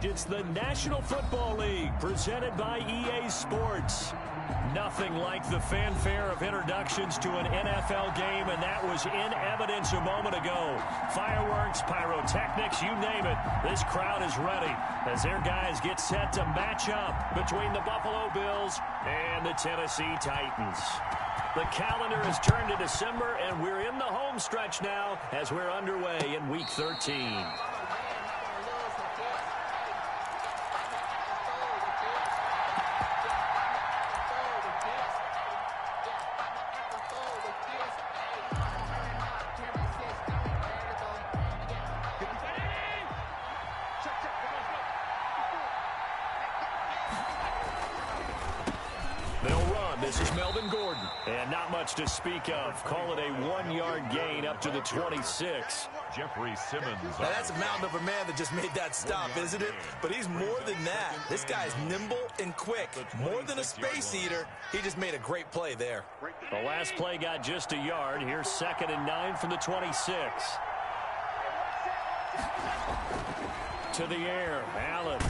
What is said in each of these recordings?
It's the National Football League presented by EA Sports. Nothing like the fanfare of introductions to an NFL game, and that was in evidence a moment ago. Fireworks, pyrotechnics, you name it. This crowd is ready as their guys get set to match up between the Buffalo Bills and the Tennessee Titans. The calendar has turned to December, and we're in the home stretch now as we're underway in Week 13. This is Melvin Gordon, and not much to speak of. Call it a 1-yard gain up to the 26. Jeffrey Simmons. Now that's a mountain of a man that just made that stop, isn't it? But he's more than that. This guy's nimble and quick. More than a space eater. He just made a great play there. The last play got just a yard. Here's 2nd and 9 from the 26. To the air, Allen.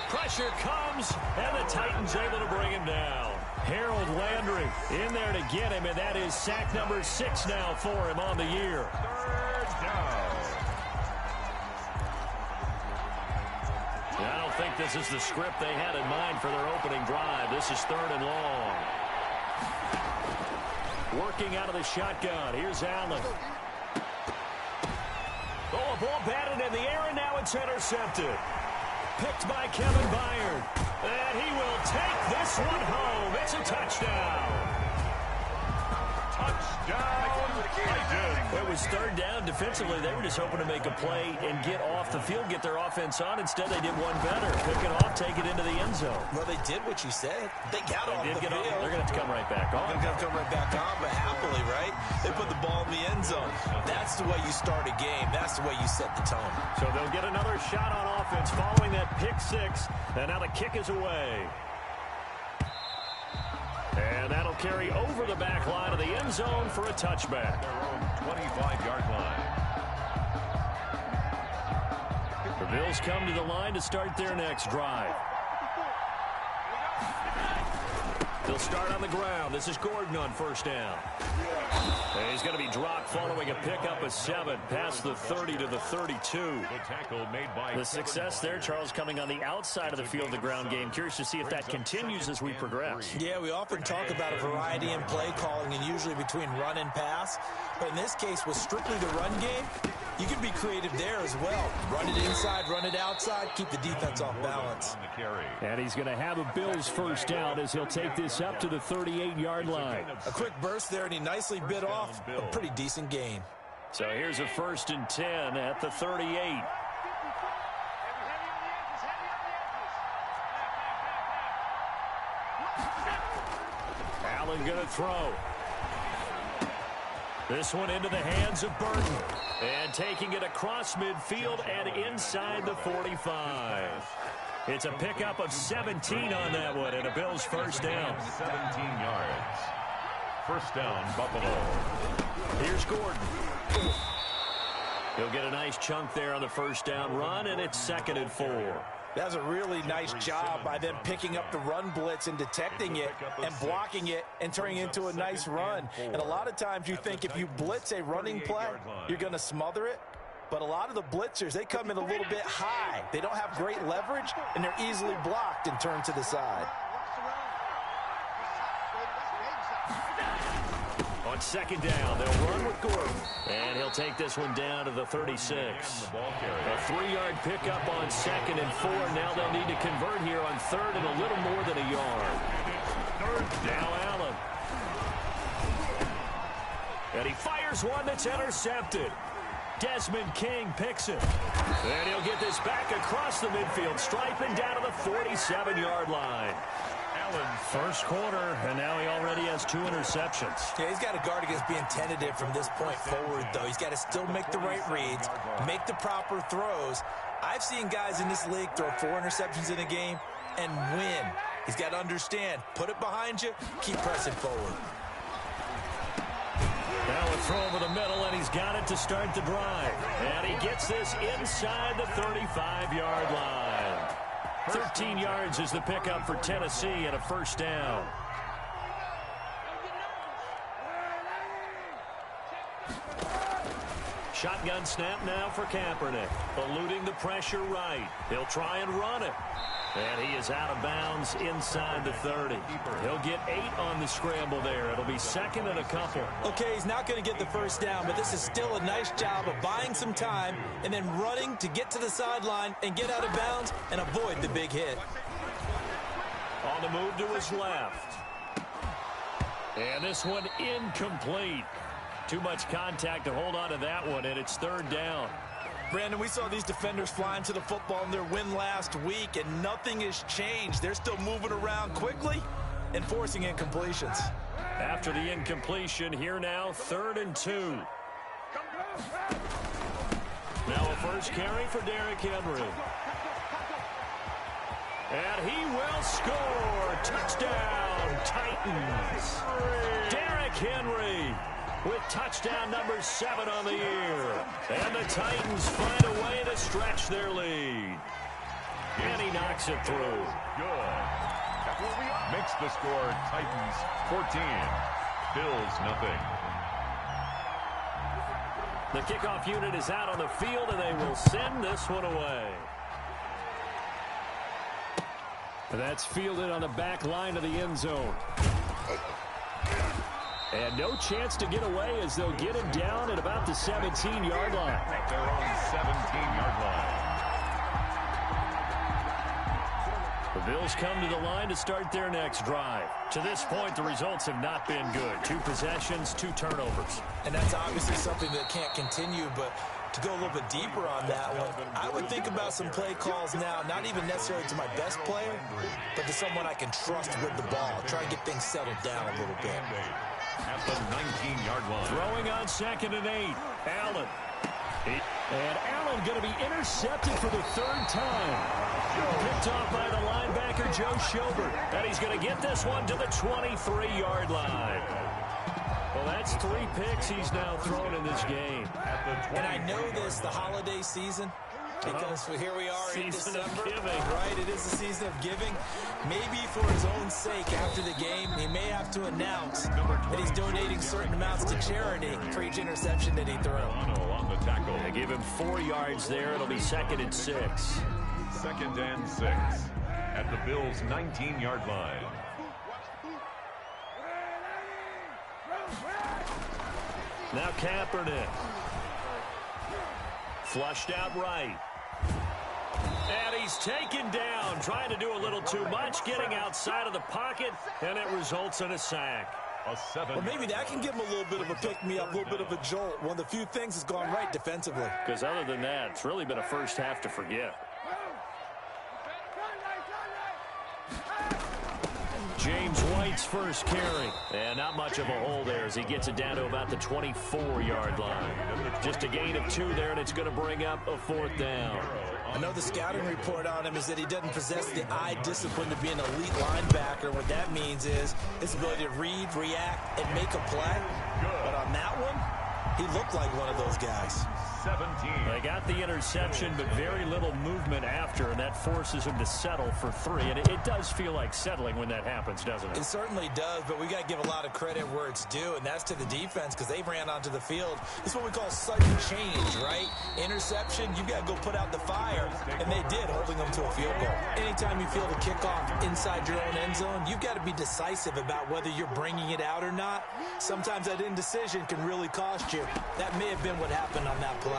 Pressure comes, and the Titans able to bring him down. Harold Landry in there to get him, and that is sack number 6 now for him on the year. 3rd down. I don't think this is the script they had in mind for their opening drive. This is 3rd and long. Working out of the shotgun. Here's Allen. Oh, a ball batted in the air, and now it's intercepted. Picked by Kevin Byard. And he will take this one home. It's a touchdown. Touchdown, Titans. It was 3rd down. Defensively, they were just hoping to make a play and get off the field, get their offense on. Instead, they did one better. Pick it off, take it into the end zone. Well, they did what you said. They got off the field. They're going to have to come right back on. They're going to come right back on, but happily, right? They put the ball in the end zone. That's the way you start a game. That's the way you set the tone. So they'll get another shot on offense following that pick 6. And now the kick is away. And that'll carry over the back line of the end zone for a touchback. Their own 25-yard line. The Bills come to the line to start their next drive. They'll start on the ground. This is Gordon on 1st down. And he's going to be dropped following a pickup of 7 past the 30 to the 32. Good tackle made by the success there, Charles, coming on the outside of the field, the ground game. Curious to see if that continues as we progress. Yeah, we often talk about a variety in play calling and usually between run and pass. But in this case, with strictly the run game, you can be creative there as well. Run it inside, run it outside, keep the defense off balance. And he's going to have a Bills 1st down as he'll take this up to the 38-yard line. A quick burst there, and he nicely bit off a pretty decent gain. So here's a 1st and 10 at the 38. Allen going to throw. This one into the hands of Burton. And taking it across midfield and inside the 45. It's a pickup of 17 on that one, and a Bills 1st down. 17 yards. 1st down, Buffalo. Here's Gordon. He'll get a nice chunk there on the 1st down run, and it's 2nd and 4. That's a really nice job by them picking up the run blitz and detecting it and blocking it and turning it into a nice run. And a lot of times you think if you blitz a running play, you're going to smother it. But a lot of the blitzers, they come in a little bit high. They don't have great leverage, and they're easily blocked and turned to the side. On 2nd down, they'll run with Gordon. And he'll take this one down to the 36. A 3-yard pickup on 2nd and 4. Now they'll need to convert here on 3rd and a little more than a yard. 3rd down, Allen. And he fires one that's intercepted. Desmond King picks it. And he'll get this back across the midfield, striping down to the 47-yard line. Allen, 1st quarter, and now he already has 2 interceptions. Yeah, he's got to guard against being tentative from this point forward, though. He's got to still make the right reads, make the proper throws. I've seen guys in this league throw 4 interceptions in a game and win. He's got to understand, put it behind you, keep pressing forward. Now a throw over the middle, and he's got it to start the drive. And he gets this inside the 35-yard line. 13 yards is the pickup for Tennessee and a first down. Shotgun snap now for Kaepernick. Eluding the pressure right. He'll try and run it. And he is out of bounds inside the 30. He'll get 8 on the scramble there. It'll be second and a couple. Okay, he's not going to get the first down, but this is still a nice job of buying some time and then running to get to the sideline and get out of bounds and avoid the big hit. On the move to his left. And this one incomplete. Too much contact to hold on to that one, and it's third down. Brandon, we saw these defenders flying to the football in their win last week, and nothing has changed. They're still moving around quickly and forcing incompletions. After the incompletion, here now, 3rd and 2. Now a first carry for Derrick Henry. And he will score. Touchdown, Titans. Derrick Henry with touchdown number 7 on the year. And the Titans find a way to stretch their lead. And he knocks it through. Good. Makes the score Titans 14. Bills nothing. The kickoff unit is out on the field, and they will send this one away. That's fielded on the back line of the end zone. And no chance to get away as they'll get him down at about the 17-yard line. They're on the 17-yard line. The Bills come to the line to start their next drive. To this point, the results have not been good. 2 possessions, 2 turnovers. And that's obviously something that can't continue, but to go a little bit deeper on that one, I would think about some play calls now, not even necessarily to my best player, but to someone I can trust with the ball. Try and get things settled down a little bit. At the 19-yard line. Throwing on 2nd and 8. Allen. And Allen going to be intercepted for the 3rd time. Picked off by the linebacker, Joe Schobert. And he's going to get this one to the 23-yard line. Well, that's 3 picks he's now thrown in this game. And I know this, the holiday season, because here we are in December, right? It is the season of giving. Maybe for his own sake, after the game, he may have to announce that he's donating certain amounts to charity for each interception that he threw. On the tackle. They give him 4 yards there. It'll be 2nd and 6. 2nd and 6 at the Bills' 19-yard line. Now Kaepernick. Flushed out right. And he's taken down, trying to do a little too much, getting outside of the pocket, and it results in a sack. Well, maybe that can give him a little bit of a pick-me-up, a little bit of a jolt. One of the few things that's gone right defensively. Because other than that, it's really been a first half to forget. James White's first carry. And not much of a hole there as he gets it down to about the 24-yard line. Just a gain of 2 there, and it's going to bring up a 4th down. I know the scouting report on him is that he doesn't possess the eye discipline to be an elite linebacker. What that means is his ability to read, react, and make a play. But on that one, he looked like one of those guys. 17. They got the interception, but very little movement after, and that forces him to settle for 3. And it does feel like settling when that happens, doesn't it? It certainly does, but we got to give a lot of credit where it's due, and that's to the defense because they ran onto the field. It's what we call sudden change, right? Interception, you got to go put out the fire, and they did, holding them to a field goal. Anytime you feel the kickoff inside your own end zone, you've got to be decisive about whether you're bringing it out or not. Sometimes that indecision can really cost you. That may have been what happened on that play.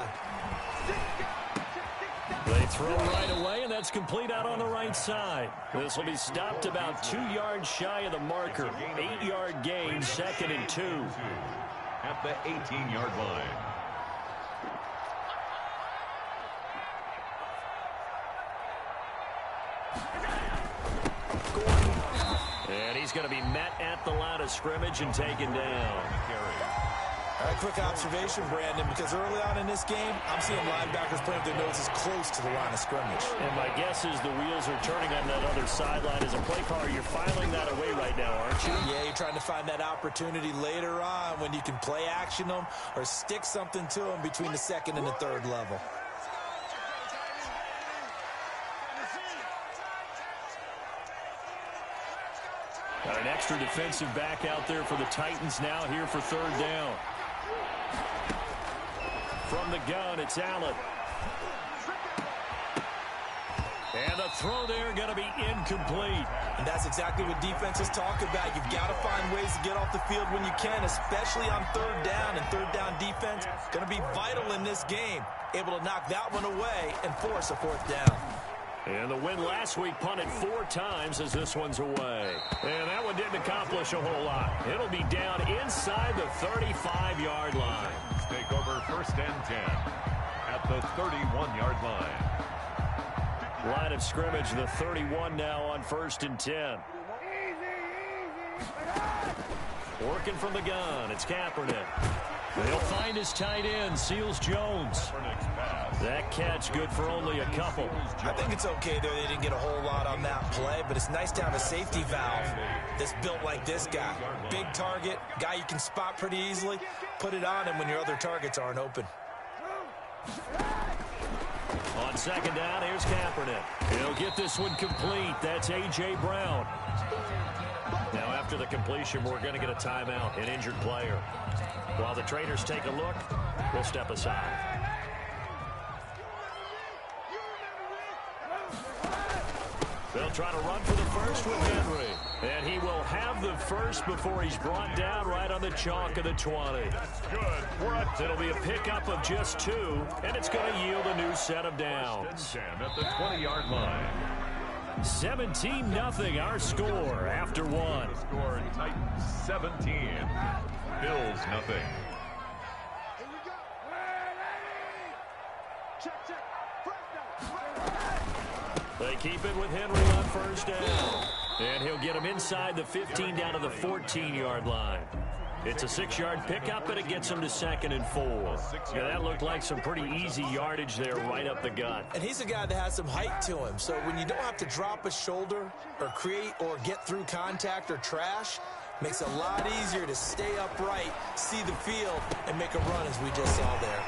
They throw right away, and that's complete out on the right side. This will be stopped about 2 yards shy of the marker. 8-yard gain, 2nd and 2. At the 18-yard line. And he's going to be met at the line of scrimmage and taken down. All right, quick observation, Brandon, because early on in this game, I'm seeing linebackers playing with their noses close to the line of scrimmage. And my guess is the wheels are turning on that other sideline. As a play caller, you're filing that away right now, aren't you? Yeah, you're trying to find that opportunity later on when you can play action them or stick something to them between the second and the third level. Got an extra defensive back out there for the Titans now here for third down. From the gun, it's Allen. And the throw there going to be incomplete. And that's exactly what defenses talk about. You've got to find ways to get off the field when you can, especially on third down. And third down defense going to be vital in this game. Able to knock that one away and force a fourth down. And the win last week punted 4 times as this one's away. And that one didn't accomplish a whole lot. It'll be down inside the 35-yard line. Take over first and 10 at the 31-yard line. Line of scrimmage, the 31 now on first and 10. Working from the gun, it's Kaepernick. They'll find his tight end, Seals Jones. That catch good for only a couple. I think it's okay there. They didn't get a whole lot on that play, but it's nice to have a safety valve that's built like this guy. Big target, guy you can spot pretty easily. Put it on him when your other targets aren't open. On second down, here's Kaepernick. He'll get this one complete. That's A.J. Brown. Now, after the completion, we're going to get a timeout, an injured player. While the traders take a look, we'll step aside. They'll try to run for the first with Henry. And he will have the first before he's brought down right on the chalk of the 20. Good. It'll be a pickup of just 2, and it's going to yield a new set of downs. 10 at the 20-yard line. 17-0 our score after 1. Score Titans 17. Bills nothing. They keep it with Henry on first down. And he'll get him inside the 15 down to the 14-yard line. It's a 6-yard pickup, and it gets him to 2nd and 4. Yeah, that looked like some pretty easy yardage there right up the gut. And he's a guy that has some height to him. So when you don't have to drop a shoulder or create or get through contact or trash, makes it a lot easier to stay upright, see the field, and make a run as we just saw there.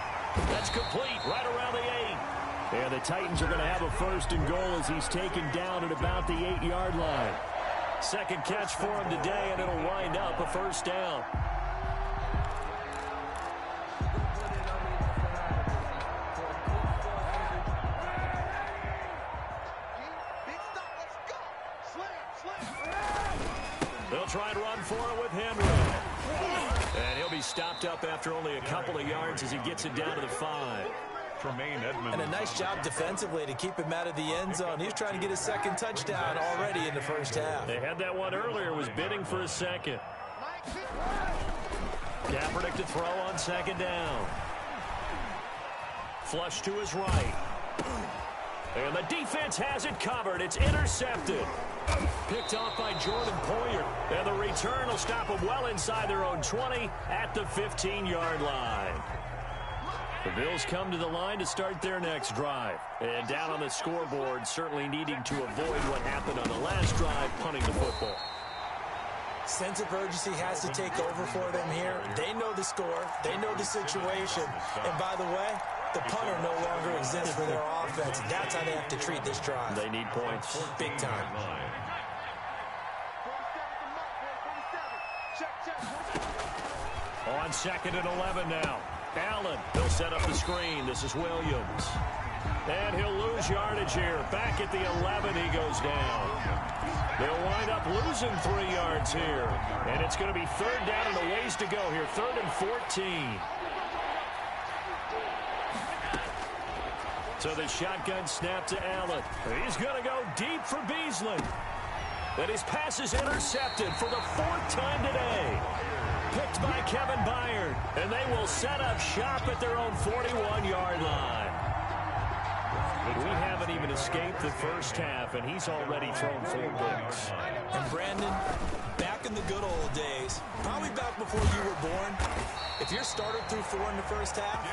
That's complete right around the 8. And the Titans are going to have a first and goal as he's taken down at about the 8-yard line. Second catch for him today, and it'll wind up a first down. They'll try and run for it with Henry. And he'll be stopped up after only a couple of yards as he gets it down to the 5. Tremaine Edmonds. And a nice job defensively to keep him out of the end zone. He's trying to get his second touchdown already in the first half. They had that one earlier, was bidding for a second. Kaepernick to throw on second down. Flush to his right. And the defense has it covered. It's intercepted. Picked off by Jordan Poyer. And the return will stop them well inside their own 20 at the 15-yard line. The Bills come to the line to start their next drive. And down on the scoreboard, certainly needing to avoid what happened on the last drive, punting the football. Sense of urgency has to take over for them here. They know the score. They know the situation. And by the way, the punter no longer exists for their offense. That's how they have to treat this drive. They need points. Big time. On 2nd and 11 now. Allen, he'll set up the screen. This is Williams. And he'll lose yardage here. Back at the 11, he goes down. They'll wind up losing 3 yards here. And it's going to be third down and a ways to go here. 3rd and 14. So the shotgun snap to Allen. He's going to go deep for Beasley. And his pass is intercepted for the 4th time today. Picked by Kevin Byard. And they will set up shop at their own 41-yard line. We have haven't even escaped the first half, and he's already thrown 4 picks. And Brandon, back in the good old days, probably back before you were born, if your starter threw 4 in the first half,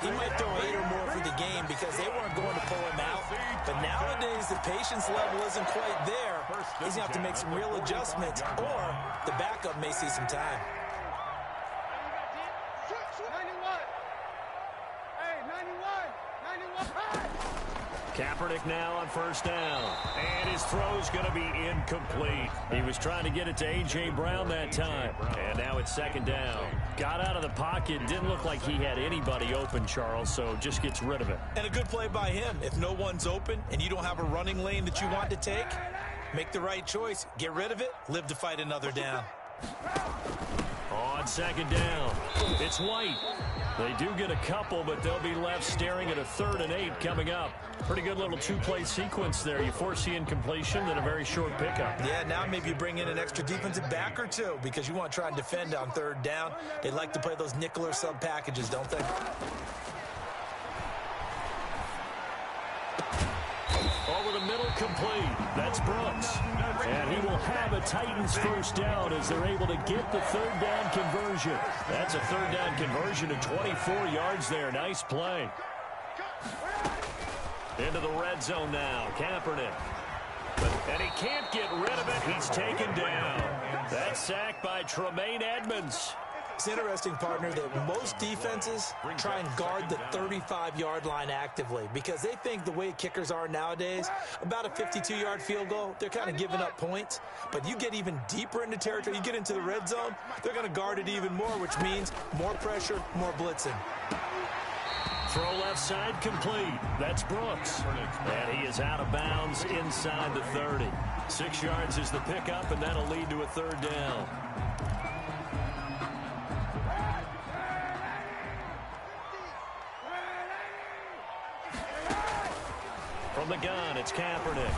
he might throw 8 or more for the game because they weren't going to pull him out. But nowadays, the patience level isn't quite there. He's going to have to make some real adjustments, or the backup may see some time. Kaepernick now on first down. And his throw's going to be incomplete. He was trying to get it to A.J. Brown that time. And now it's second down. Got out of the pocket. Didn't look like he had anybody open, Charles, so just gets rid of it. And a good play by him. If no one's open and you don't have a running lane that you want to take, make the right choice. Get rid of it. Live to fight another down. On second down, it's White. They do get a couple, but they'll be left staring at a 3rd and 8 coming up. Pretty good little 2-play sequence there. You force the incompletion, then a very short pickup. Yeah, now maybe you bring in an extra defensive back or 2 because you want to try and defend on 3rd down. They like to play those nickel or sub packages, don't they? Over the middle, complete. That's Brooks. And he will have a Titans first down as they're able to get the 3rd down conversion. That's a 3rd down conversion of 24 yards there. Nice play. Into the red zone now. Kaepernick. And he can't get rid of it. He's taken down. That's sacked by Tremaine Edmonds. It's interesting, partner, that most defenses try and guard the 35-yard line actively because they think the way kickers are nowadays, about a 52-yard field goal, they're kind of giving up points. But you get even deeper into territory, you get into the red zone, they're going to guard it even more, which means more pressure, more blitzing. Throw left side complete. That's Brooks. And he is out of bounds inside the 30. 6 yards is the pickup, and that'll lead to a 3rd down. From the gun, it's Kaepernick.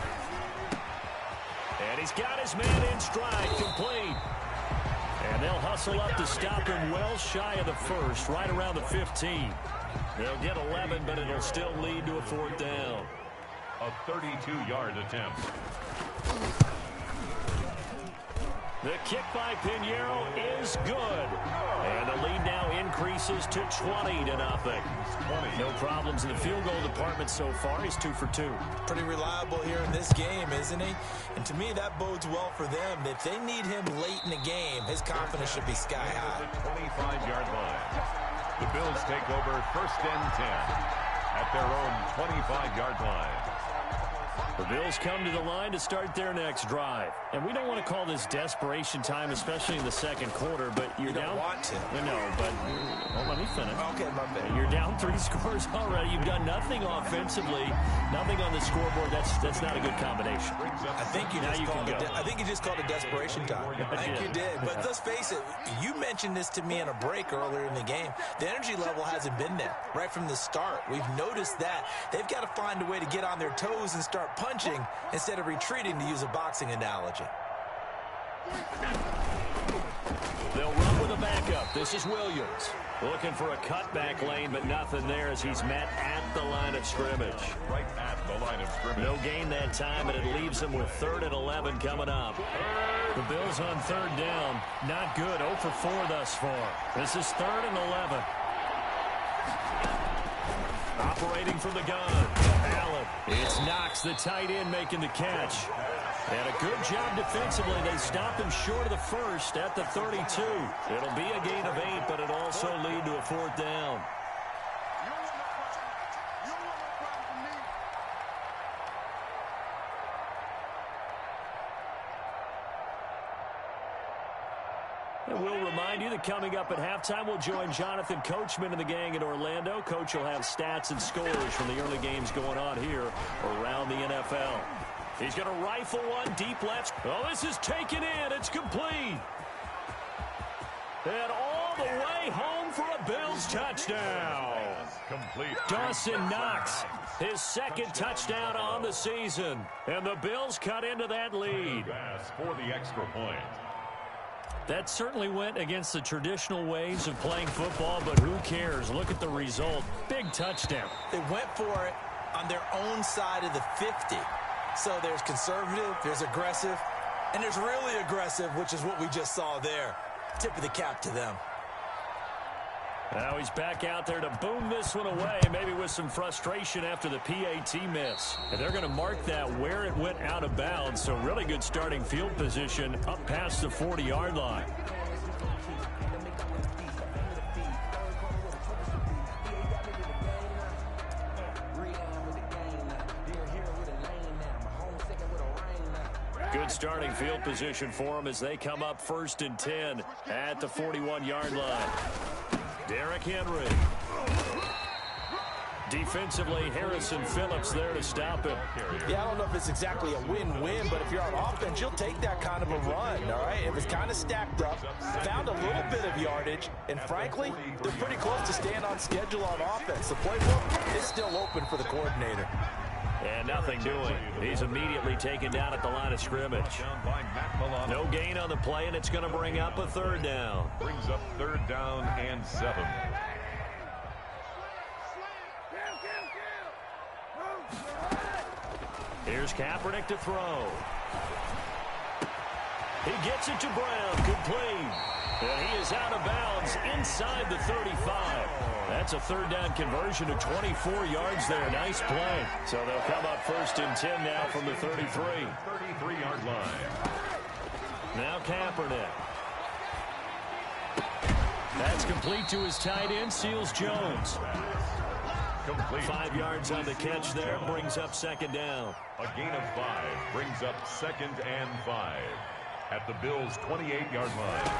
And he's got his man in stride, complete. And they'll hustle up to stop him well shy of the 1st, right around the 15. They'll get 11, but it'll still lead to a 4th down. A 32-yard attempt. The kick by Pinheiro is good. And the lead now increases to 20-0. No problems in the field goal department so far. He's 2 for 2. Pretty reliable here in this game, isn't he? And to me, that bodes well for them. If they need him late in the game, his confidence should be sky high. The 25-yard line. The Bills take over 1st and 10 at their own 25-yard line. The Bills come to the line to start their next drive. And we don't want to call this desperation time, especially in the second quarter, but you're down. You don't want to. No, but well, let me finish. Okay, my bad. You're down 3 scores already. You've done nothing offensively, nothing on the scoreboard. That's not a good combination. I think you just called it desperation time. I think you did. But let's face it, you mentioned this to me in a break earlier in the game. The energy level hasn't been there right from the start. We've noticed that. They've got to find a way to get on their toes and start punching instead of retreating, to use a boxing analogy. They'll run with a backup. This is Williams. Looking for a cutback lane, but nothing there as he's met at the line of scrimmage. Right at the line of scrimmage. No gain that time, and it leaves them with 3rd and 11 coming up. The Bills on 3rd down. Not good. 0 for 4 thus far. This is 3rd and 11. Operating from the gun. Allen. It's Knox, the tight end, making the catch. And a good job defensively. They stop him short of the 1st at the 32. It'll be a gain of 8, but it'll also lead to a 4th down. And we'll remind you that coming up at halftime, we'll join Jonathan Coachman and the gang in Orlando. Coach will have stats and scores from the early games going on here around the NFL. He's going to rifle one deep left. Oh, this is taken in. It's complete. And all the way home for a Bills touchdown. Complete. Dawson Knox, his 2nd touchdown on the season. And the Bills cut into that lead. Pass for the extra point. That certainly went against the traditional ways of playing football, but who cares? Look at the result. Big touchdown. They went for it on their own side of the 50. So there's conservative, there's aggressive, and there's really aggressive, which is what we just saw there. Tip of the cap to them. Now he's back out there to boom this one away, maybe with some frustration after the PAT miss. And they're going to mark that where it went out of bounds, so really good starting field position up past the 40-yard line. Good starting field position for them as they come up 1st and 10 at the 41-yard line. Derrick Henry. Defensively, Harrison Phillips there to stop him. Yeah, I don't know if it's exactly a win-win, but if you're on offense, you'll take that kind of a run, all right? It was kind of stacked up, found a little bit of yardage, and frankly, they're pretty close to staying on schedule on offense. The playbook is still open for the coordinator. And nothing doing. He's immediately taken down at the line of scrimmage. No gain on the play, and it's going to bring up a 3rd down. Brings up 3rd down and 7. Here's Kaepernick to throw. He gets it to Brown. Complete. And he is out of bounds inside the 35. That's a 3rd down conversion of 24 yards there. Nice play. So they'll come up 1st and 10 now from the 33. 33-yard line. Now Kaepernick. That's complete to his tight end, Seals Jones. Complete. 5 yards on the catch there. Brings up 2nd down. A gain of 5 brings up 2nd and 5 at the Bills' 28-yard line.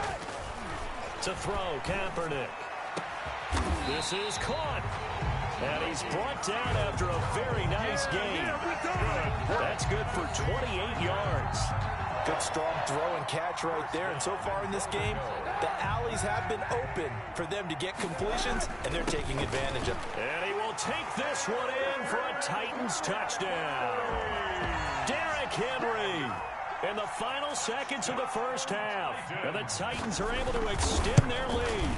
To throw, Kaepernick. This is caught. And he's brought down after a very nice gain. That's good for 28 yards. Good strong throw and catch right there. And so far in this game, the alleys have been open for them to get completions, and they're taking advantage of it. And he will take this one in for a Titans touchdown. Derrick Henry in the final seconds of the 1st half. And the Titans are able to extend their lead.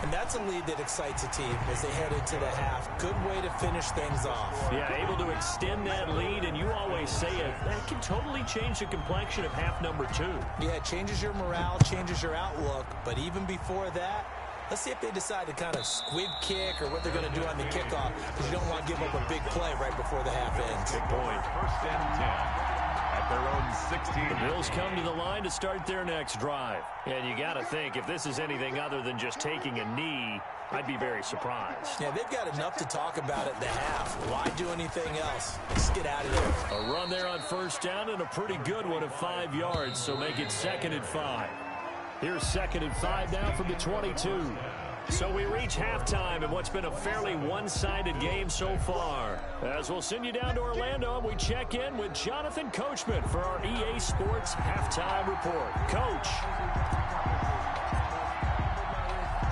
And that's a lead that excites a team as they head into the half. Good way to finish things off. Yeah, able to extend that lead, and you always say it, that can totally change the complexion of half number 2. Yeah, it changes your morale, changes your outlook. But even before that, let's see if they decide to kind of squib kick or what they're going to do on the kickoff, because you don't want to give up a big play right before the half ends. Good point. 1st and 10. At their own 16. The Bills come to the line to start their next drive. And you got to think, if this is anything other than just taking a knee, I'd be very surprised. Yeah, they've got enough to talk about at the half. Why do anything else? Let's get out of there. A run there on 1st down and a pretty good one of 5 yards, so make it 2nd and 5. Here's 2nd and 5 now from the 22. So we reach halftime in what's been a fairly one-sided game so far. As we'll send you down to Orlando, and we check in with Jonathan Coachman for our EA Sports Halftime Report. Coach.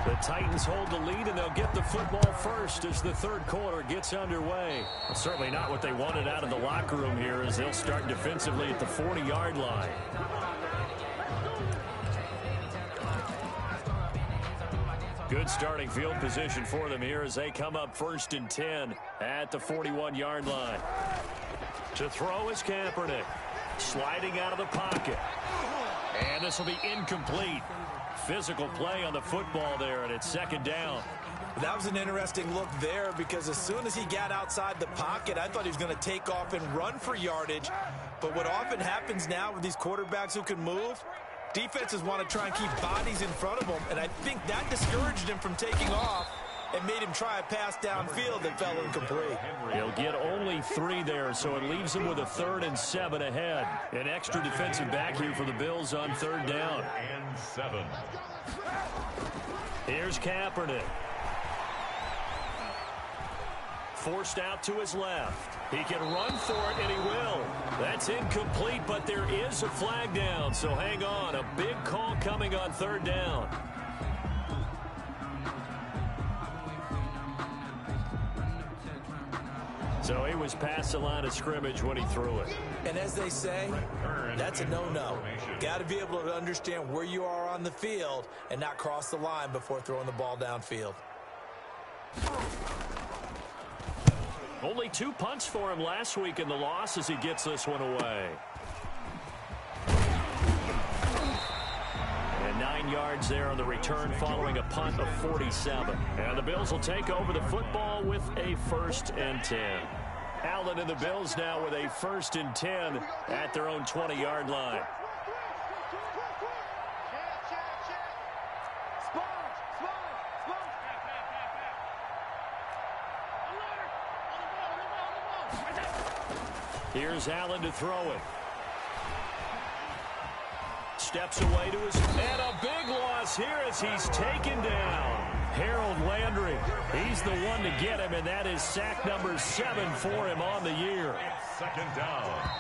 The Titans hold the lead, and they'll get the football first as the 3rd quarter gets underway. Well, certainly not what they wanted out of the locker room here, as they'll start defensively at the 40-yard line. Good starting field position for them here as they come up 1st and 10 at the 41-yard line. To throw is Kaepernick. Sliding out of the pocket. And this will be incomplete. Physical play on the football there, and it's 2nd down. That was an interesting look there, because as soon as he got outside the pocket, I thought he was going to take off and run for yardage. But what often happens now with these quarterbacks who can move, defenses want to try and keep bodies in front of them, and I think that discouraged him from taking off and made him try a pass downfield that fell incomplete. He'll get only 3 there, so it leaves him with a 3rd and 7 ahead. An extra defensive back here for the Bills on 3rd down. And 7. Here's Kaepernick. Forced out to his left. He can run for it, and he will. That's incomplete, but there is a flag down, so hang on. A big call coming on 3rd down. So he was past the line of scrimmage when he threw it. And as they say, that's a no-no. Got to be able to understand where you are on the field and not cross the line before throwing the ball downfield. Only 2 punts for him last week in the loss as he gets this one away. And 9 yards there on the return following a punt of 47. And the Bills will take over the football with a 1st and 10. Allen and the Bills now with a 1st and 10 at their own 20-yard line. Here's Allen to throw it. Steps away to his, and a big loss here as he's taken down. Harold Landry, he's the one to get him, and that is sack number 7 for him on the year. 2nd down.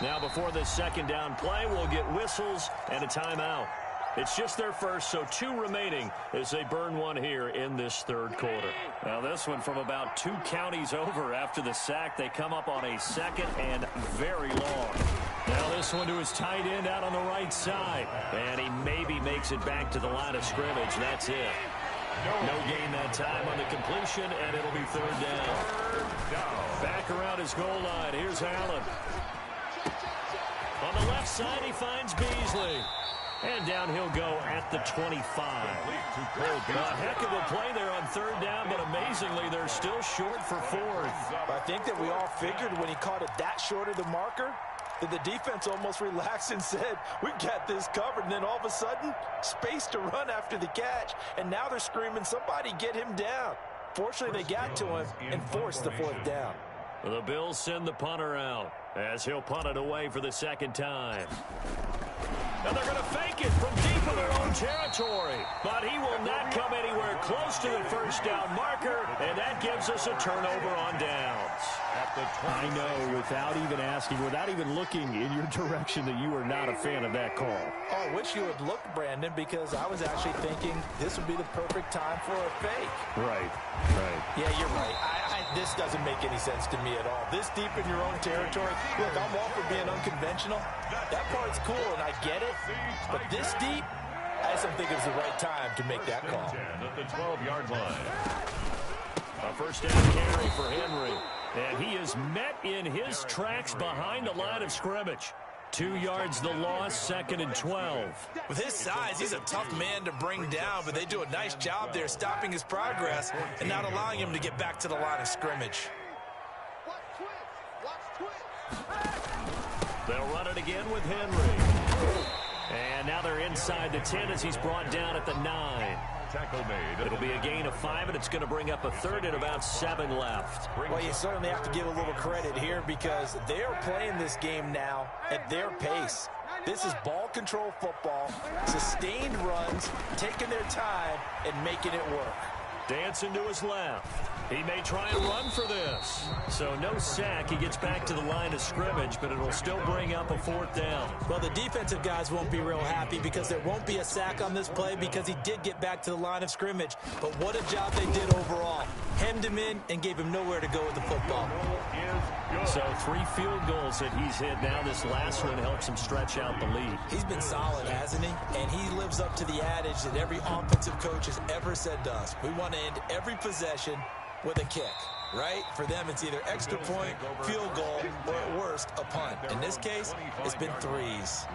Now before this 2nd down play, we'll get whistles and a timeout. It's just their first, so 2 remaining as they burn one here in this 3rd quarter. Now this one from about 2 counties over after the sack. They come up on a 2nd and very long. Now this one to his tight end out on the right side. And he maybe makes it back to the line of scrimmage. That's it. No gain that time on the completion, and it'll be 3rd down. Back around his goal line. Here's Allen. On the left side, he finds Beasley. And down he'll go at the 25. A heck of a play there on 3rd down, but amazingly, they're still short for 4th. I think that we all figured when he caught it that short of the marker that the defense almost relaxed and said, we got this covered. And then all of a sudden, space to run after the catch. And now they're screaming, somebody get him down. Fortunately, they got to him and forced the 4th down. The Bills send the punter out as he'll punt it away for the 2nd time. And they're going to fake it from deep in their own territory. But he will not come anywhere close to the 1st down marker, and that gives us a turnover on downs. I know, without even asking, without even looking in your direction, that you are not a fan of that call. Oh, I wish you would look, Brandon, because I was actually thinking this would be the perfect time for a fake. Right. Yeah, you're right. This doesn't make any sense to me at all. This deep in your own territory. Look, I'm all for being unconventional. That part's cool, and I get it. But this deep, I just don't think it was the right time to make that call. At the 12-yard line. A 1st down carry for Henry. And he is met in his tracks behind the line of scrimmage. 2 yards the loss, 2nd and 12. With his size, he's a tough man to bring down, but they do a nice job there stopping his progress and not allowing him to get back to the line of scrimmage. They'll run it again with Henry. And now they're inside the 10 as he's brought down at the 9. Tackle made. It'll be a gain of 5, and it's going to bring up a 3rd and about 7 left. Well, you certainly have to give a little credit here because they are playing this game now at their pace. This is ball control football, sustained runs, taking their time, and making it work. Dancing to his left. He may try and run for this. So no sack. He gets back to the line of scrimmage, but it'll still bring up a 4th down. Well, the defensive guys won't be real happy because there won't be a sack on this play because he did get back to the line of scrimmage. But what a job they did overall. Hemmed him in and gave him nowhere to go with the football. So 3 field goals that he's hit now. This last one helps him stretch out the lead. He's been solid, hasn't he? And he lives up to the adage that every offensive coach has ever said to us. We want to end every possession with a kick, right? For them, it's either extra point, field goal, or at worst, a punt. In this case, it's been 3s.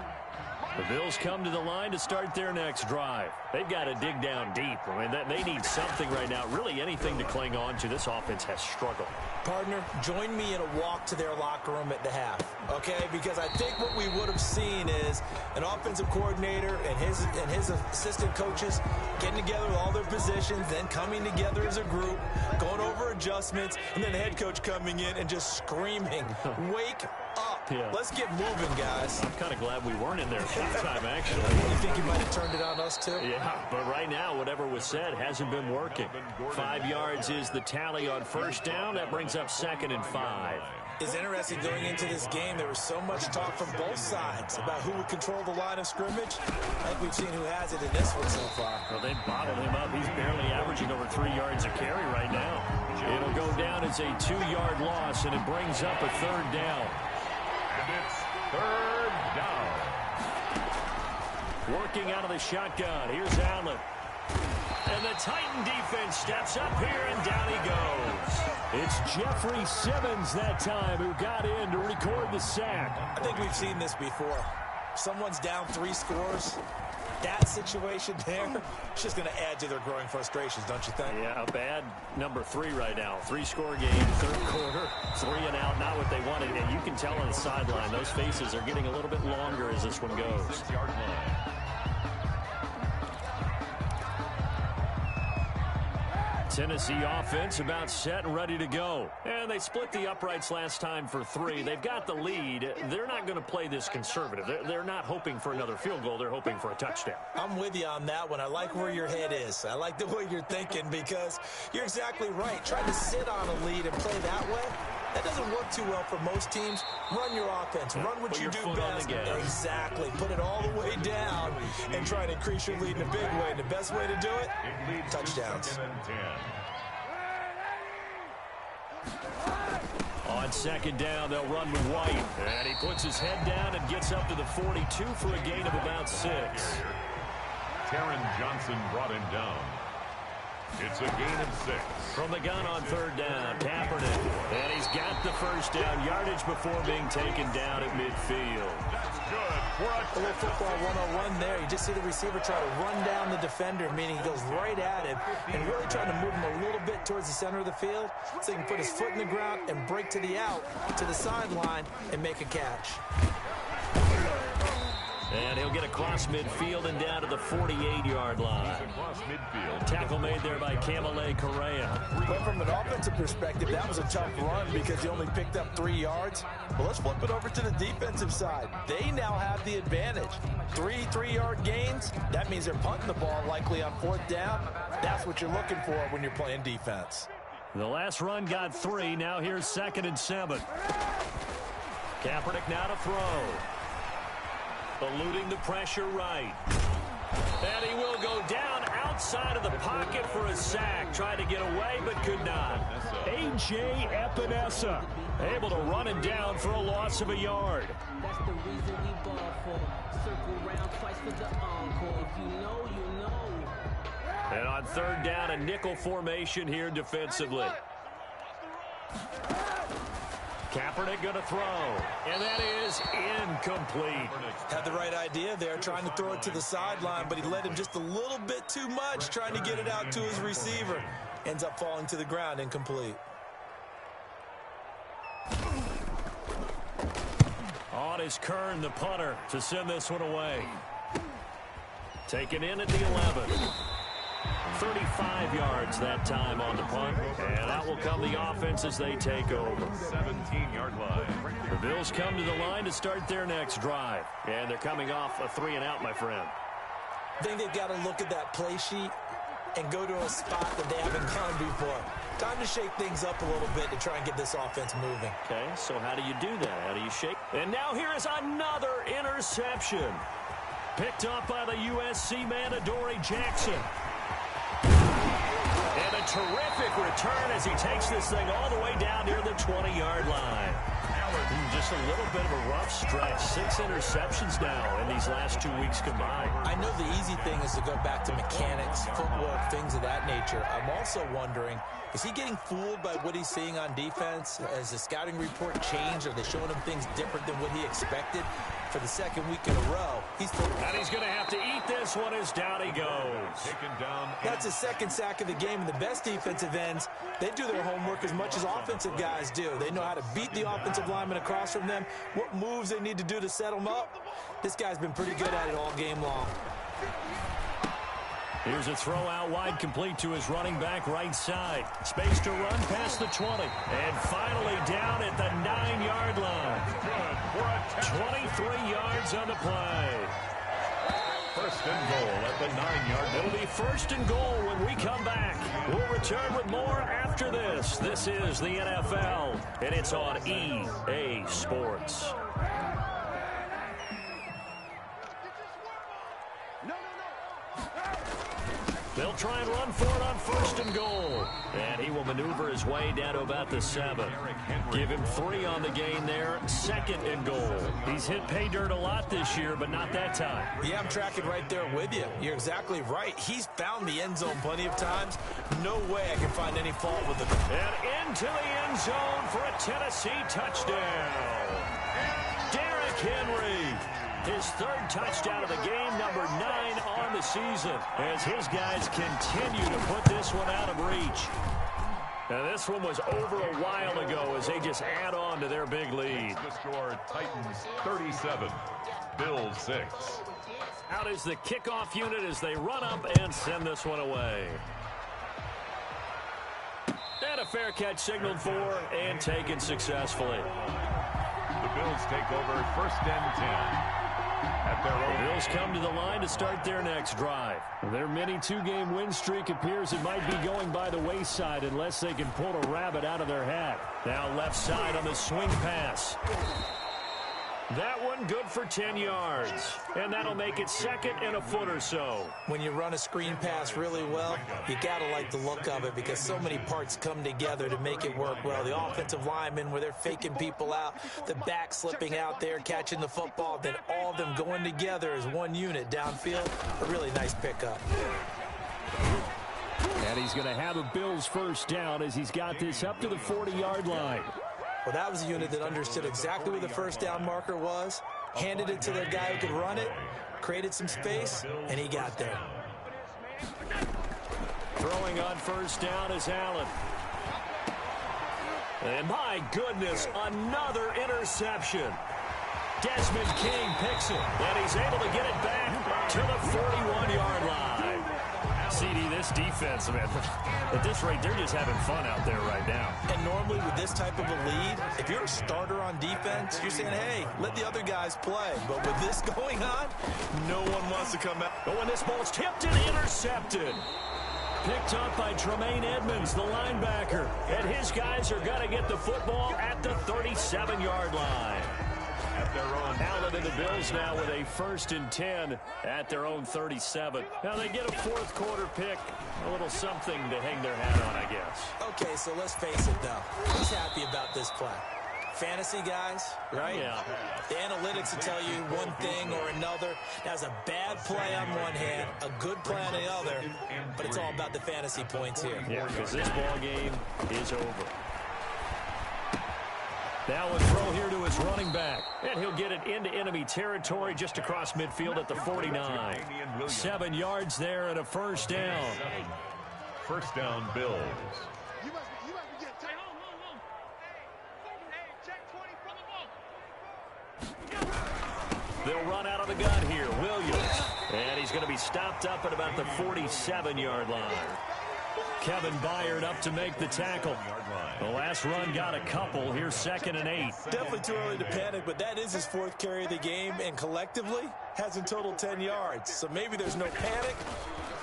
The Bills come to the line to start their next drive. They've got to dig down deep. I mean, they need something right now, really anything to cling on to. This offense has struggled. Partner, join me in a walk to their locker room at the half, okay? Because I think what we would have seen is an offensive coordinator and his assistant coaches getting together with all their positions, then coming together as a group, going over adjustments, and then the head coach coming in and just screaming, wake up. Yeah. Let's get moving, guys. I'm kind of glad we weren't in there that time, actually. You think you might have turned it on us, too? Yeah, but right now, whatever was said hasn't been working. 5 yards is the tally on 1st down. That brings up 2nd and 5. It's interesting going into this game. There was so much talk from both sides about who would control the line of scrimmage. I think we've seen who has it in this one so far. Well, they bottled him up. He's barely averaging over 3 yards a carry right now. It'll go down as a 2-yard loss, and it brings up a 3rd down. And it's 3rd down. Working out of the shotgun. Here's Allen. And the Titan defense steps up here, and down he goes. It's Jeffrey Simmons that time who got in to record the sack. I think we've seen this before. Someone's down 3 scores. That situation there, it's just going to add to their growing frustrations, don't you think? Yeah, a bad number 3 right now. 3-score game, third quarter, 3 and out, not what they wanted. And you can tell on the sideline, those faces are getting a little bit longer as this one goes. 6-yard line. Tennessee offense about set and ready to go. And they split the uprights last time for 3. They've got the lead. They're not going to play this conservative. They're not hoping for another field goal. They're hoping for a touchdown. I'm with you on that one. I like where your head is. I like the way you're thinking because you're exactly right. Trying to sit on a lead and play that way, that doesn't work too well for most teams. Run your offense. Run what you do best. Exactly. Put it all the way down and try to increase your lead in a big way. And the best way to do it, touchdowns. On second down, they'll run with White. And he puts his head down and gets up to the 42 for a gain of about 6. Taron Johnson brought him down. It's a gain of 6. From the gun on third down, Kaepernick. And he's got the first down yardage before being taken down at midfield. That's good for a little football 101 there. You just see the receiver try to run down the defender, meaning he goes right at him and really trying to move him a little bit towards the center of the field so he can put his foot in the ground and break to the out, to the sideline, and make a catch. And he'll get across midfield and down to the 48-yard line. across midfield. Tackle made there by Kamale Correa. But from an offensive perspective, that was a tough run because he only picked up 3 yards. Well, let's flip it over to the defensive side. They now have the advantage. 3 3-yard gains. That means they're punting the ball likely on 4th down. That's what you're looking for when you're playing defense. The last run got 3. Now here's 2nd and 7. Kaepernick now to throw. Eluding the pressure right. And he will go down outside of the pocket for a sack. Tried to get away, but could not. A.J. Epinesa able to run him down for a loss of a yard. That's the reason we ball for. Circle round twice for the encore. If you know, you know. And on third down, a nickel formation here defensively. Kaepernick going to throw, and that is incomplete. Had the right idea there, trying to throw it to the sideline, but he led him just a little bit too much, trying to get it out to his receiver. Ends up falling to the ground, incomplete. On is Kern, the punter, to send this one away. Taken in at the 11. 35 yards that time on the punt, and that will come the offense as they take over. 17-yard line. The Bills come to the line to start their next drive, and they're coming off a 3 and out, my friend. I think they've got to look at that play sheet and go to a spot that they haven't gone before. Time to shake things up a little bit to try and get this offense moving. Okay, so how do you do that? How do you shake? And now here is another interception. Picked up by the USC man, Adoree Jackson. And a terrific return as he takes this thing all the way down near the 20-yard line. Just a little bit of a rough stretch. 6 interceptions now in these last 2 weeks combined. I know the easy thing is to go back to mechanics, footwork, things of that nature. I'm also wondering, is he getting fooled by what he's seeing on defense? Has the scouting report changed? Are they showing him things different than what he expected? For the 2nd week in a row, and he's going to have to eat this one as down he goes. Taken down. That's his 2nd sack of the game, and the best defensive ends, they do their homework as much as offensive guys do. They know how to beat the offensive lineman across from them, what moves they need to do to set them up. This guy's been pretty good at it all game long. Here's a throw out wide, complete to his running back right side. Space to run past the 20. And finally down at the 9-yard line. 23 yards on the play. First and goal at the 9-yard line. It'll be first and goal when we come back. We'll return with more after this. This is the NFL, and it's on EA Sports. They'll try and run for it on 1st and goal. And he will maneuver his way down to about the 7. Give him 3 on the gain there. 2nd and goal. He's hit pay dirt a lot this year, but not that time. Yeah, I'm tracking right there with you. You're exactly right. He's found the end zone plenty of times. No way I can find any fault with him. And into the end zone for a Tennessee touchdown. Derrick Henry. His 3rd touchdown of the game, number 9 on the season, as his guys continue to put this one out of reach. Now, this one was over a while ago as they just add on to their big lead. The score, Titans 37, Bills 6. Out is the kickoff unit as they run up and send this one away. And a fair catch signaled for and taken successfully. The Bills take over 1st and 10. The Bills come to the line to start their next drive. Their mini 2-game win streak appears it might be going by the wayside unless they can pull a rabbit out of their hat. Now left side on the swing pass. That one good for 10 yards. And that'll make it 2nd and a foot or so. When you run a screen pass really well, you got to like the look of it because so many parts come together to make it work well. The offensive linemen where they're faking people out, the back slipping out there, catching the football, then all of them going together as one unit downfield. A really nice pickup. And he's going to have a Bills 1st down as he's got this up to the 40-yard line. Well, that was a unit that understood exactly where the 1st down marker was, handed it to the guy who could run it, created some space, and he got there. Throwing on 1st down is Allen. And my goodness, another interception. Desmond King picks it, and he's able to get it back to the 41-yard line. CD, this defense, man, at this rate, they're just having fun out there right now. And normally with this type of a lead, if you're a starter on defense, you're saying, hey, let the other guys play. But with this going on, no one wants to come out. Oh, and this ball's tipped and intercepted. Picked up by Tremaine Edmonds, the linebacker. And his guys are going to get the football at the 37-yard line. At their own. Allen and the Bills now with a 1st and 10 at their own 37. Now they get a 4th quarter pick. A little something to hang their hat on, I guess. Okay, so let's face it, though. Who's happy about this play? Fantasy guys, right? Yeah. The analytics will tell you one thing or another. That's a bad play on one hand, a good play on the other, but it's all about the fantasy points here. Yeah, because this ball game is over. Now a throw here to his running back. And he'll get it into enemy territory just across midfield at the 49. 7 yards there and a 1st down. 1st down, Bills. They'll run out of the gun here. Williams. And he's going to be stopped up at about the 47-yard line. Kevin Byard up to make the tackle. The last run got a couple. Here's 2nd and 8. Definitely too early to panic, but that is his 4th carry of the game, and collectively has in total 10 yards. So maybe there's no panic,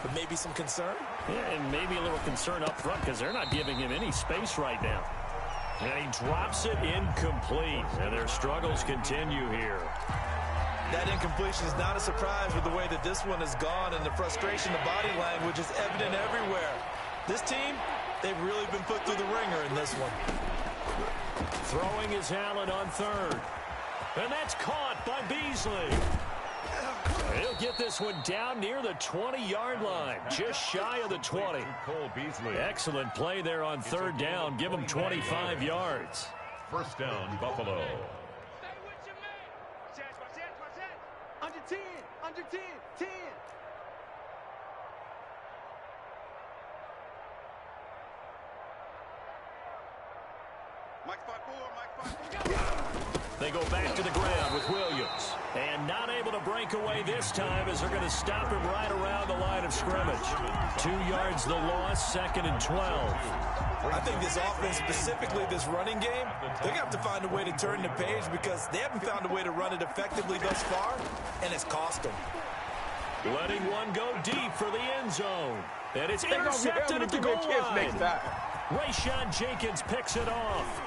but maybe some concern. Yeah, and maybe a little concern up front because they're not giving him any space right now. And he drops it incomplete, and their struggles continue here. That incompletion is not a surprise with the way that this one has gone, and the frustration, the body language is evident everywhere. This team, they've really been put through the ringer in this one. Throwing is Allen on 3rd. And that's caught by Beasley. He'll get this one down near the 20-yard line, just shy of the 20. Cole Beasley. Excellent play there on 3rd down. Give him 25 yards. 1st down, Buffalo. Under 10, under 10, 10. They go back to the ground with Williams. And not able to break away this time as they're going to stop him right around the line of scrimmage. 2 yards the loss, 2nd and 12. I think this offense, specifically this running game, they're going to have to find a way to turn the page because they haven't found a way to run it effectively thus far, and it's cost them. Letting one go deep for the end zone. And it's intercepted at the goal line. Rayshawn Jenkins picks it off.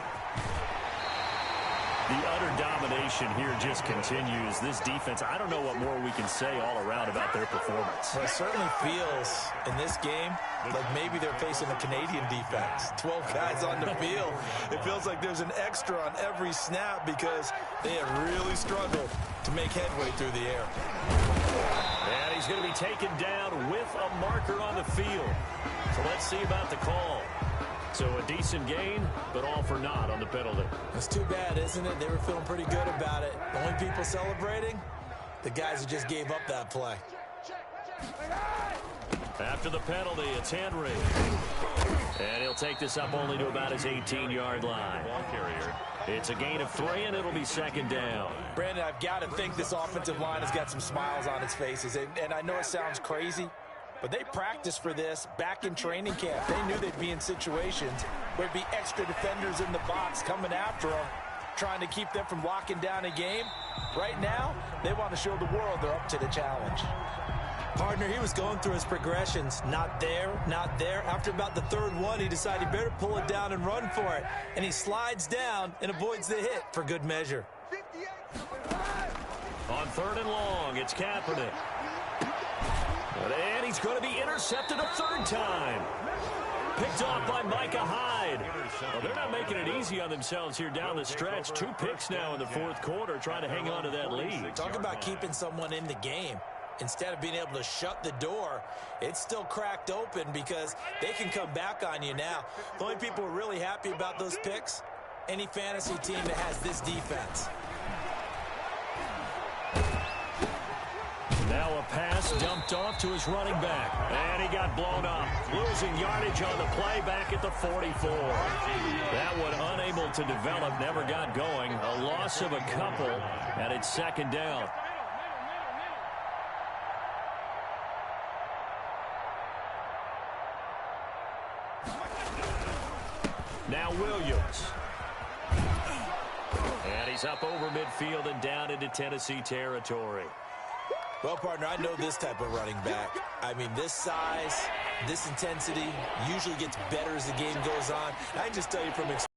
The utter domination here just continues. This defense, I don't know what more we can say all around about their performance. Well, it certainly feels in this game like maybe they're facing a Canadian defense. 12 guys on the field. It feels like there's an extra on every snap because they have really struggled to make headway through the air. And he's going to be taken down with a marker on the field. So let's see about the call. So a decent gain, but all for naught on the penalty. It's too bad, isn't it? They were feeling pretty good about it. The only people celebrating, the guys who just gave up that play. After the penalty, it's Henry. And he'll take this up only to about his 18-yard line. Ball carrier. It's a gain of 3, and it'll be second down. Brandon, I've got to think this offensive line has got some smiles on its faces. And I know it sounds crazy, but they practiced for this back in training camp. They knew they'd be in situations where there'd be extra defenders in the box coming after them, trying to keep them from locking down a game. Right now, they want to show the world they're up to the challenge. Partner, he was going through his progressions. Not there, not there. After about the third one, he decided he better pull it down and run for it. And he slides down and avoids the hit for good measure. On 3rd and long, it's Kaepernick. And he's going to be intercepted a 3rd time. Picked off by Micah Hyde. Well, they're not making it easy on themselves here down the stretch. 2 picks now in the 4th quarter, trying to hang on to that lead. Talk about keeping someone in the game. Instead of being able to shut the door, it's still cracked open because they can come back on you now. The only people who are really happy about those picks, any fantasy team that has this defense. Now a pass dumped off to his running back. And he got blown up. Losing yardage on the play back at the 44. That one unable to develop, never got going. A loss of a couple, and it's second down. Now Williams. And he's up over midfield and down into Tennessee territory. Well, partner, I know this type of running back. I mean, this size, this intensity usually gets better as the game goes on. I can just tell you from experience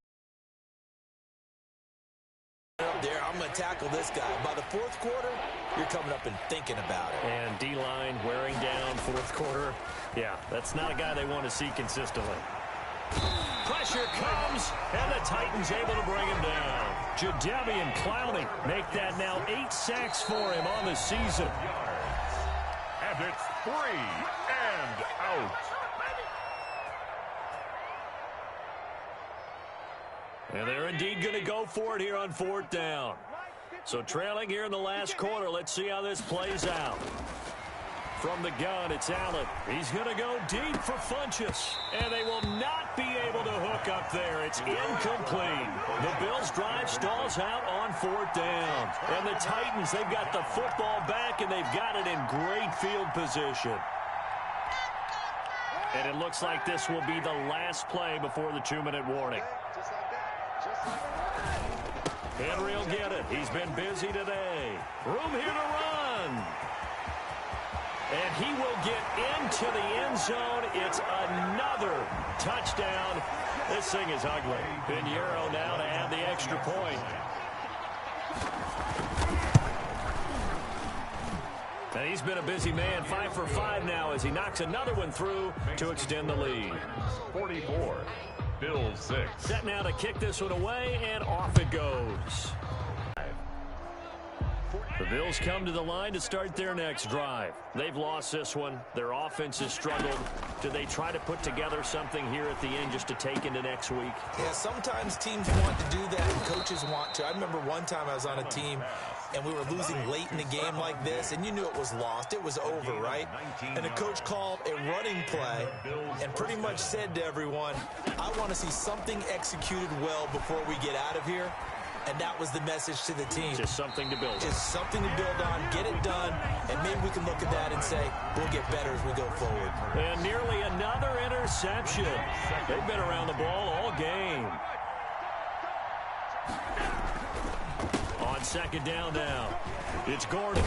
up there, I'm going to tackle this guy. By the 4th quarter, you're coming up and thinking about it. And D-line wearing down 4th quarter. Yeah, that's not a guy they want to see consistently. Pressure comes, and the Titans able to bring him down. Jadeveon Clowney make that now 8 sacks for him on the season. And it's 3 and out. And they're indeed going to go for it here on 4th down. So trailing here in the last quarter, let's see how this plays out. From the gun, it's Allen. He's going to go deep for Funchess. And they will not be able to hook up there. It's incomplete. The Bills' drive stalls out on 4th down. And the Titans, they've got the football back, and they've got it in great field position. And it looks like this will be the last play before the 2-minute warning. Henry will get it. He's been busy today. Room here to run. And he will get into the end zone. It's another touchdown. This thing is ugly. Pinheiro now to add the extra point. And he's been a busy man. 5 for 5 now as he knocks another one through to extend the lead. 44. Bills 6. Set now to kick this one away, and off it goes. The Bills come to the line to start their next drive. They've lost this one. Their offense has struggled. Do they try to put together something here at the end just to take into next week? Yeah, sometimes teams want to do that and coaches want to. I remember one time I was on a team and we were losing late in the game like this, and you knew it was lost. It was over, right? And the coach called a running play and pretty much said to everyone, I want to see something executed well before we get out of here. And that was the message to the team. Just something to build on. Just something to build on, get it done, and maybe we can look at that and say, we'll get better as we go forward. And nearly another interception. They've been around the ball all game. On second down now, it's Gordon.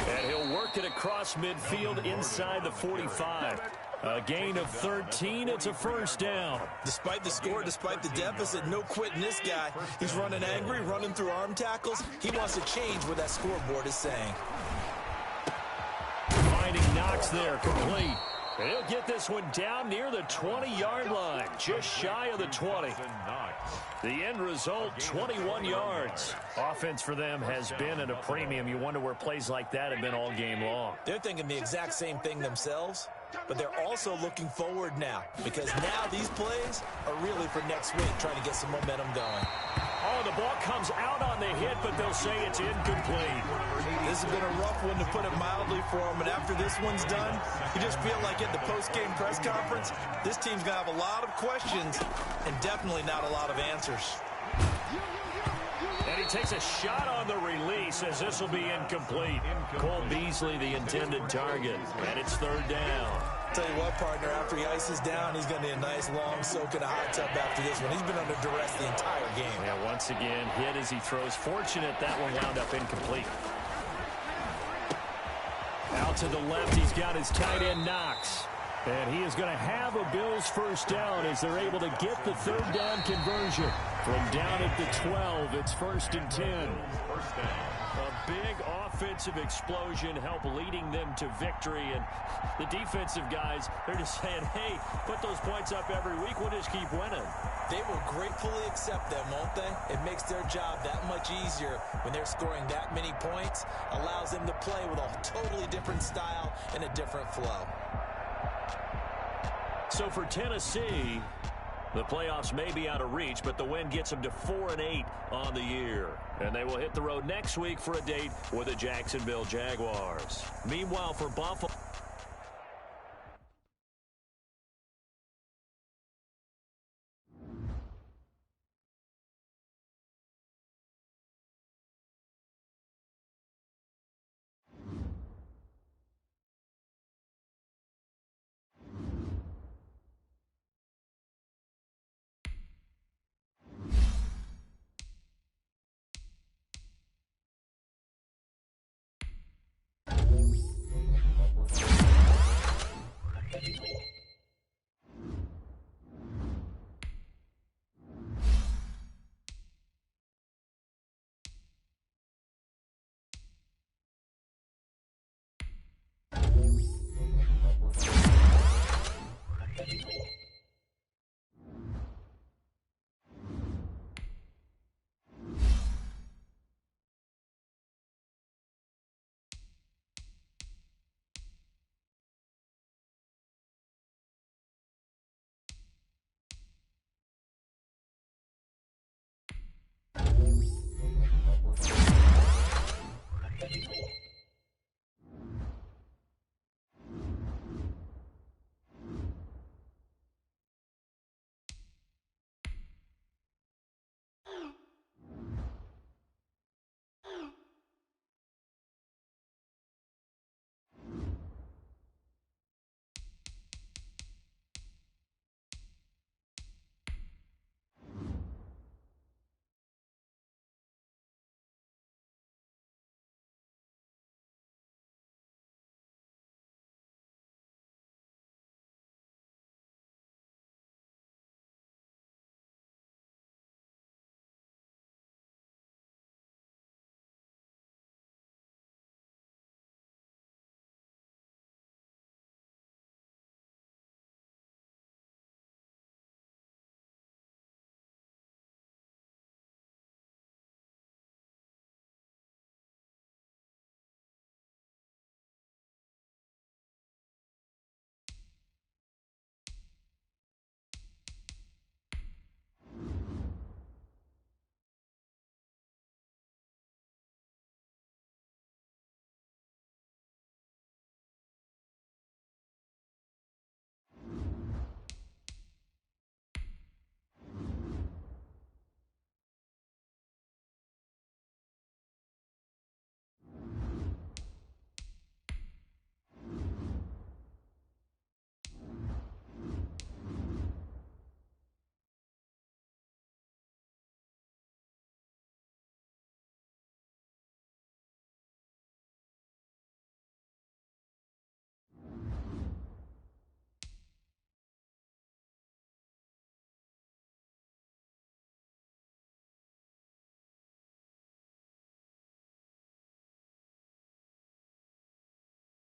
And he'll work it across midfield inside the 45. A gain of 13. It's a first down. Despite the score, despite the deficit, no quitting this guy. He's running angry, running through arm tackles. He wants to change what that scoreboard is saying. Finding Knox there, complete. And he'll get this one down near the 20-yard line, just shy of the 20. The end result, 21 yards. Offense for them has been at a premium. You wonder where plays like that have been all game long. They're thinking the exact same thing themselves, but they're also looking forward now, because now these plays are really for next week, trying to get some momentum going. Oh, the ball comes out on the hit, but they'll say it's incomplete. This has been a rough one, to put it mildly, for them. And after this one's done, you just feel like at the post-game press conference, this team's going to have a lot of questions and definitely not a lot of answers. And he takes a shot on the release, as this will be incomplete. Cole Beasley, the intended target, and it's third down. Tell you what, partner, after he ices down, he's going to need a nice long soak in a hot tub after this one. He's been under duress the entire game. Yeah, once again, hit as he throws. Fortunate that one wound up incomplete. Out to the left, he's got his tight end, Knox. And he is going to have a Bills first down as they're able to get the third down conversion. From down at the 12, it's 1st and 10. A big offensive explosion helped leading them to victory. And the defensive guys, they're just saying, hey, put those points up every week. We'll just keep winning. They will gratefully accept them, won't they? It makes their job that much easier when they're scoring that many points. Allows them to play with a totally different style and a different flow. So for Tennessee, the playoffs may be out of reach, but the win gets them to 4-8 on the year. And they will hit the road next week for a date with the Jacksonville Jaguars. Meanwhile, for Buffalo,